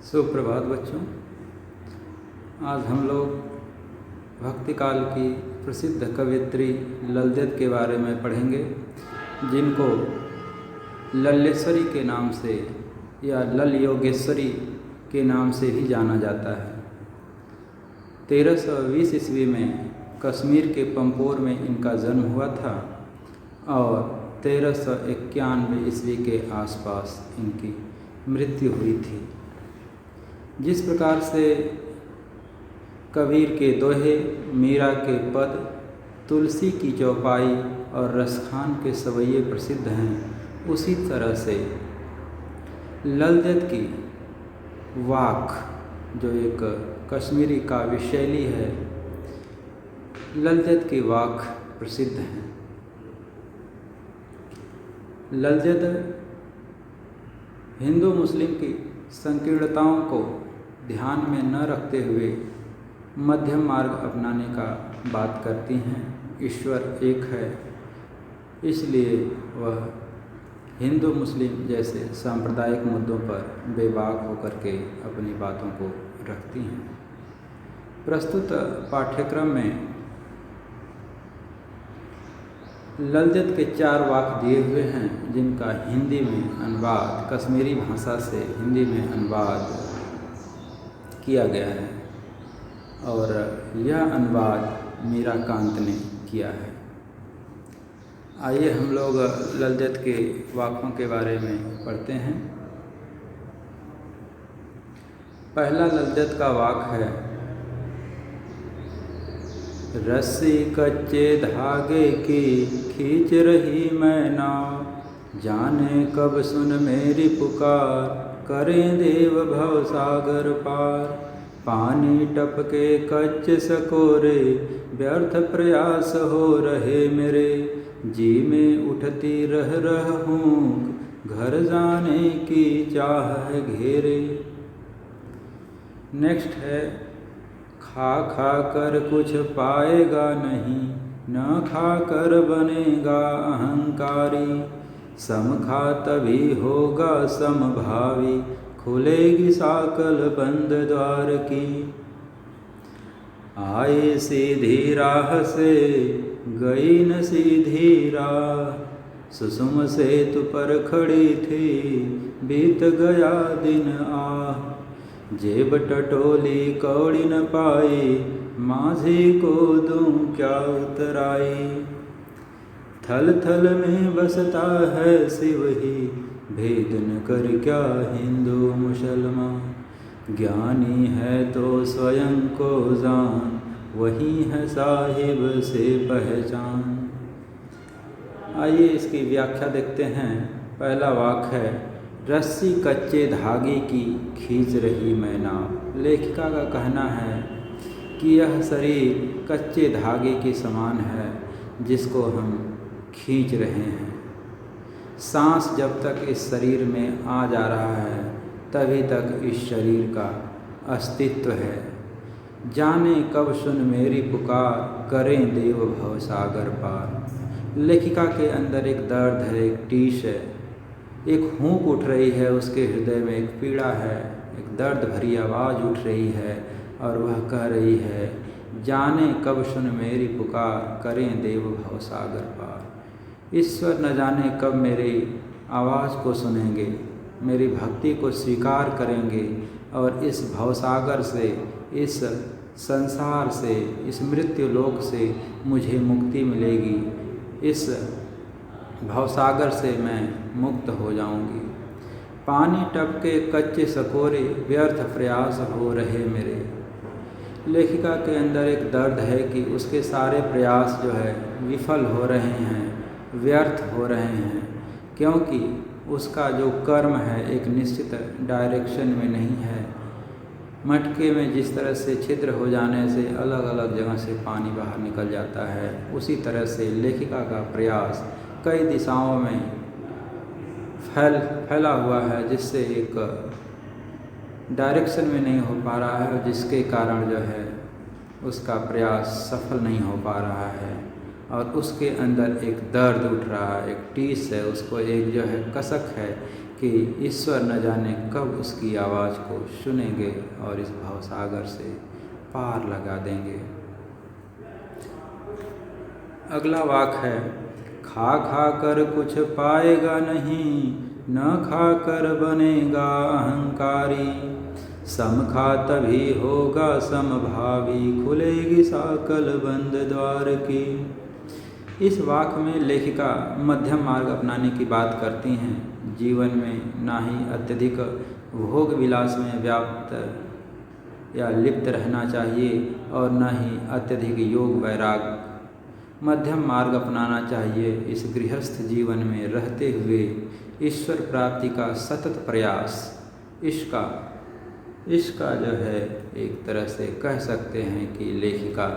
सुप्रभात बच्चों। आज हम लोग भक्ति काल की प्रसिद्ध कवयित्री ललित के बारे में पढ़ेंगे, जिनको लल्लेश्वरी के नाम से या लल योगेश्वरी के नाम से भी जाना जाता है। 1320 ईस्वी में कश्मीर के पंपोर में इनका जन्म हुआ था और 1391 ईस्वी के आसपास इनकी मृत्यु हुई थी। जिस प्रकार से कबीर के दोहे, मीरा के पद, तुलसी की चौपाई और रसखान के सवैये प्रसिद्ध हैं, उसी तरह से ललित की वाक, जो एक कश्मीरी काव्य शैली है, ललित की वाक प्रसिद्ध है। ललित हिंदू मुस्लिम की संकीर्णताओं को ध्यान में न रखते हुए मध्यम मार्ग अपनाने का बात करती हैं। ईश्वर एक है, इसलिए वह हिंदू मुस्लिम जैसे सांप्रदायिक मुद्दों पर बेबाक होकर के अपनी बातों को रखती हैं। प्रस्तुत पाठ्यक्रम में ललित के 4 वाक्य दिए हुए हैं, जिनका हिंदी में अनुवाद, कश्मीरी भाषा से हिंदी में अनुवाद किया गया है और यह अनुवाद मीराकांत ने किया है। आइए हम लोग ललित के वाक्यों के बारे में पढ़ते हैं। पहला ललित का वाक्य है, रस्सी कच्चे धागे की खींच रही मैं नाव, जाने कब सुन मेरी पुकार, करें देव भव सागर पार। पानी टपके कच्चे सकोरे, व्यर्थ प्रयास हो रहे मेरे, जी में उठती रह हूँ, घर जाने की चाह है घेरे। नेक्स्ट है, खा खा कर कुछ पाएगा नहीं, न खा कर बनेगा अहंकारी, सम खा तभी होगा समभावी, खुलेगी साकल बंद द्वार की। आए सीधी राह से गई न सीधी राह, सुसुम सेतु पर खड़ी थी, बीत गया दिन आह, जेब टटोली कौड़ी न पाई, माझी को दूं क्या उतराई। थल थल में बसता है शिव ही, भेद न कर क्या हिंदू मुसलमान, ज्ञानी है तो स्वयं को जान, वही है साहिब से पहचान। आइए इसकी व्याख्या देखते हैं। पहला वाक्य है, रस्सी कच्चे धागे की खींच रही मैं नाव। लेखिका का कहना है कि यह शरीर कच्चे धागे के समान है, जिसको हम खींच रहे हैं। सांस जब तक इस शरीर में आ जा रहा है, तभी तक इस शरीर का अस्तित्व है। जाने कब सुन मेरी पुकार, करें देव भव सागर पार। लेखिका के अंदर एक दर्द है, एक टीस है, एक हूँक उठ रही है, उसके हृदय में एक पीड़ा है, एक दर्द भरी आवाज़ उठ रही है और वह कह रही है, जाने कब सुन मेरी पुकार, करें देव भव सागर पार। ईश्वर न जाने कब मेरी आवाज़ को सुनेंगे, मेरी भक्ति को स्वीकार करेंगे और इस भवसागर से, इस संसार से, इस मृत्यु लोक से मुझे मुक्ति मिलेगी। इस भवसागर से मैं मुक्त हो जाऊंगी। पानी टपके कच्चे सकोरे, व्यर्थ प्रयास हो रहे मेरे। लेखिका के अंदर एक दर्द है कि उसके सारे प्रयास जो है विफल हो रहे हैं, व्यर्थ हो रहे हैं, क्योंकि उसका जो कर्म है एक निश्चित डायरेक्शन में नहीं है। मटके में जिस तरह से छिद्र हो जाने से अलग अलग जगह से पानी बाहर निकल जाता है, उसी तरह से लेखिका का प्रयास कई दिशाओं में फैला हुआ है, जिससे एक डायरेक्शन में नहीं हो पा रहा है, जिसके कारण जो है उसका प्रयास सफल नहीं हो पा रहा है। और उसके अंदर एक दर्द उठ रहा है, एक टीस है, उसको एक जो है कसक है कि ईश्वर न जाने कब उसकी आवाज़ को सुनेंगे और इस भवसागर से पार लगा देंगे। अगला वाक है, खा खा कर कुछ पाएगा नहीं, न खा कर बनेगा अहंकारी, सम खा तभी होगा समभावी, खुलेगी साकल बंद द्वार की। इस वाक में लेखिका मध्यम मार्ग अपनाने की बात करती हैं। जीवन में ना ही अत्यधिक भोग विलास में व्याप्त या लिप्त रहना चाहिए और न ही अत्यधिक योग वैराग, मध्यम मार्ग अपनाना चाहिए। इस गृहस्थ जीवन में रहते हुए ईश्वर प्राप्ति का सतत प्रयास, इसका जो है एक तरह से कह सकते हैं कि लेखिका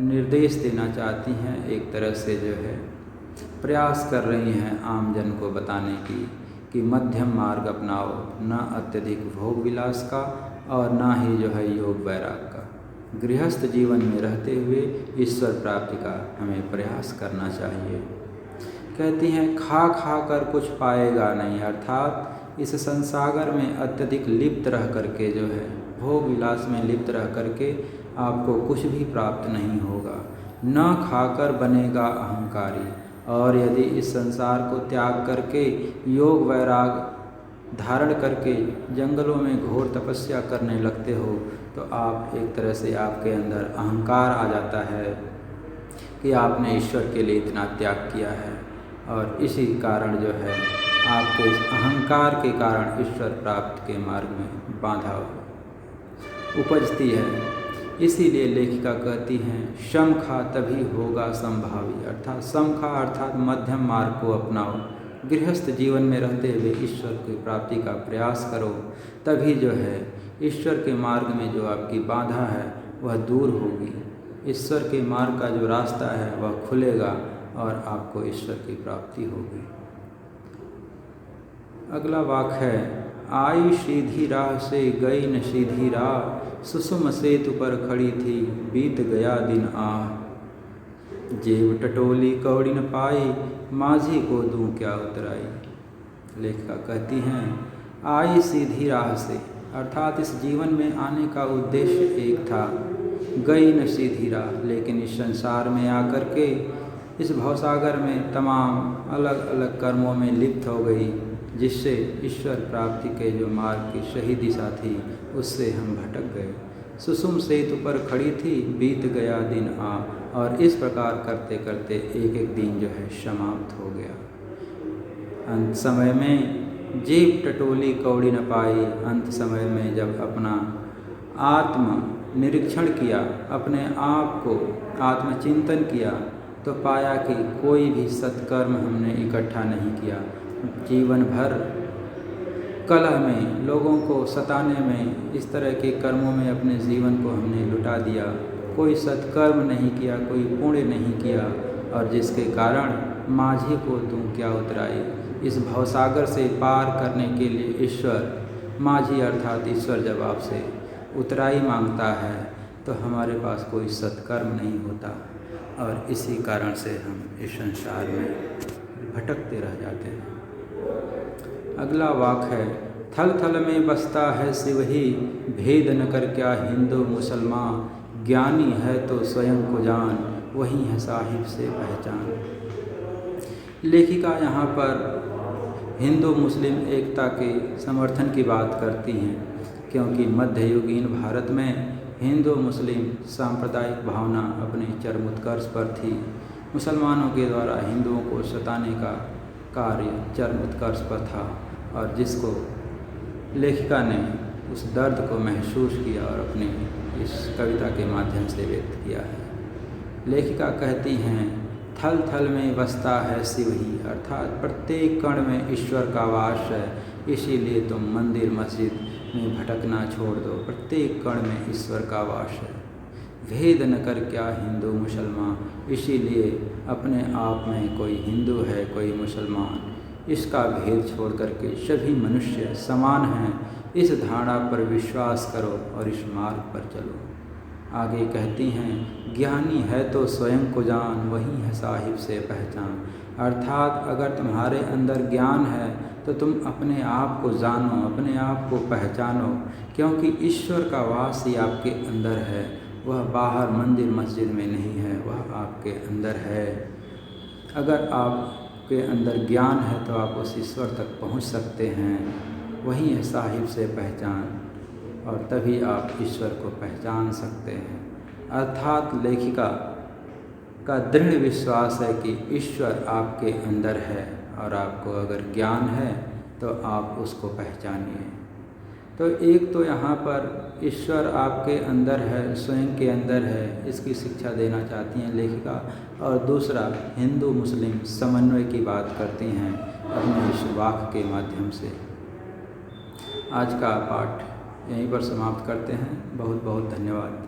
निर्देश देना चाहती हैं, एक तरह से जो है प्रयास कर रही हैं आम जन को बताने की कि मध्यम मार्ग अपनाओ, न अत्यधिक भोग विलास का और ना ही जो है योग वैराग का। गृहस्थ जीवन में रहते हुए ईश्वर प्राप्ति का हमें प्रयास करना चाहिए। कहती हैं खा खा कर कुछ पाएगा नहीं, अर्थात इस संसागर में अत्यधिक लिप्त रह करके जो है भोग विलास में लिप्त रह करके आपको कुछ भी प्राप्त नहीं होगा। न खाकर बनेगा अहंकारी, और यदि इस संसार को त्याग करके योग वैराग धारण करके जंगलों में घोर तपस्या करने लगते हो तो आप एक तरह से आपके अंदर अहंकार आ जाता है कि आपने ईश्वर के लिए इतना त्याग किया है, और इसी कारण जो है आपके इस अहंकार के कारण ईश्वर प्राप्ति के मार्ग में बाधा उपजती है। इसीलिए लेखिका कहती हैं शम खा तभी होगा संभावी, अर्थात सम खा अर्थात मध्यम मार्ग को अपनाओ। गृहस्थ जीवन में रहते हुए ईश्वर की प्राप्ति का प्रयास करो, तभी जो है ईश्वर के मार्ग में जो आपकी बाधा है वह दूर होगी, ईश्वर के मार्ग का जो रास्ता है वह खुलेगा और आपको ईश्वर की प्राप्ति होगी। अगला वाक है, आई सीधी राह से गई न सीधी राह, सुषुम सेतु पर खड़ी थी बीत गया दिन आह, जेब टटोली कौड़ी न पाई, माझी को दूं क्या उतराई। लेखिका कहती हैं आई सीधी राह से, अर्थात इस जीवन में आने का उद्देश्य एक था, गई न सीधी राह, लेकिन इस संसार में आकर के इस भवसागर में तमाम अलग अलग कर्मों में लिप्त हो गई, जिससे ईश्वर प्राप्ति के जो मार्ग की सही दिशा थी उससे हम भटक गए। सुषुम सेतु पर खड़ी थी बीत गया दिन आ, और इस प्रकार करते करते एक एक दिन जो है समाप्त हो गया। अंत समय में जेब टटोली कौड़ी न पाई, अंत समय में जब अपना आत्म निरीक्षण किया, अपने आप को आत्मचिंतन किया, तो पाया कि कोई भी सत्कर्म हमने इकट्ठा नहीं किया। जीवन भर कलह में, लोगों को सताने में, इस तरह के कर्मों में अपने जीवन को हमने लुटा दिया। कोई सत्कर्म नहीं किया, कोई पुण्य नहीं किया, और जिसके कारण माझी को तू क्या उतराई। इस भवसागर से पार करने के लिए ईश्वर, माझी अर्थात ईश्वर जब आपसे उतराई मांगता है तो हमारे पास कोई सत्कर्म नहीं होता, और इसी कारण से हम इस संसार में भटकते रह जाते हैं। अगला वाक है, थल थल में बसता है शिव ही, भेद न कर क्या हिंदू मुसलमान, ज्ञानी है तो स्वयं को जान, वही है साहिब से पहचान। लेखिका यहाँ पर हिंदू मुस्लिम एकता के समर्थन की बात करती हैं, क्योंकि मध्ययुगीन भारत में हिंदू मुस्लिम सांप्रदायिक भावना अपने चरम उत्कर्ष पर थी। मुसलमानों के द्वारा हिंदुओं को सताने का कार्य चरम उत्कर्ष पर था, और जिसको लेखिका ने उस दर्द को महसूस किया और अपनी इस कविता के माध्यम से व्यक्त किया है। लेखिका कहती हैं थल थल में बसता है शिव ही, अर्थात प्रत्येक कण में ईश्वर का वास है, इसीलिए तुम मंदिर मस्जिद में भटकना छोड़ दो, प्रत्येक कण में ईश्वर का वास है। भेद न कर क्या हिंदू मुसलमान, इसीलिए अपने आप में कोई हिंदू है कोई मुसलमान, इसका भेद छोड़ करके सभी मनुष्य समान हैं, इस धारणा पर विश्वास करो और इस मार्ग पर चलो। आगे कहती हैं, ज्ञानी है तो स्वयं को जान, वही है साहिब से पहचान। अर्थात अगर तुम्हारे अंदर ज्ञान है तो तुम अपने आप को जानो, अपने आप को पहचानो, क्योंकि ईश्वर का वास ही आपके अंदर है। वह बाहर मंदिर मस्जिद में नहीं है, वह आपके अंदर है। अगर आपके अंदर ज्ञान है तो आप उस ईश्वर तक पहुंच सकते हैं। वही है साहिब से पहचान, और तभी आप ईश्वर को पहचान सकते हैं। अर्थात लेखिका का दृढ़ विश्वास है कि ईश्वर आपके अंदर है, और आपको अगर ज्ञान है तो आप उसको पहचानिए। तो एक तो यहाँ पर ईश्वर आपके अंदर है, स्वयं के अंदर है, इसकी शिक्षा देना चाहती हैं लेखिका। और दूसरा, हिंदू मुस्लिम समन्वय की बात करती हैं अपने इस वाक्य के माध्यम से। आज का पाठ यहीं पर समाप्त करते हैं। बहुत बहुत धन्यवाद।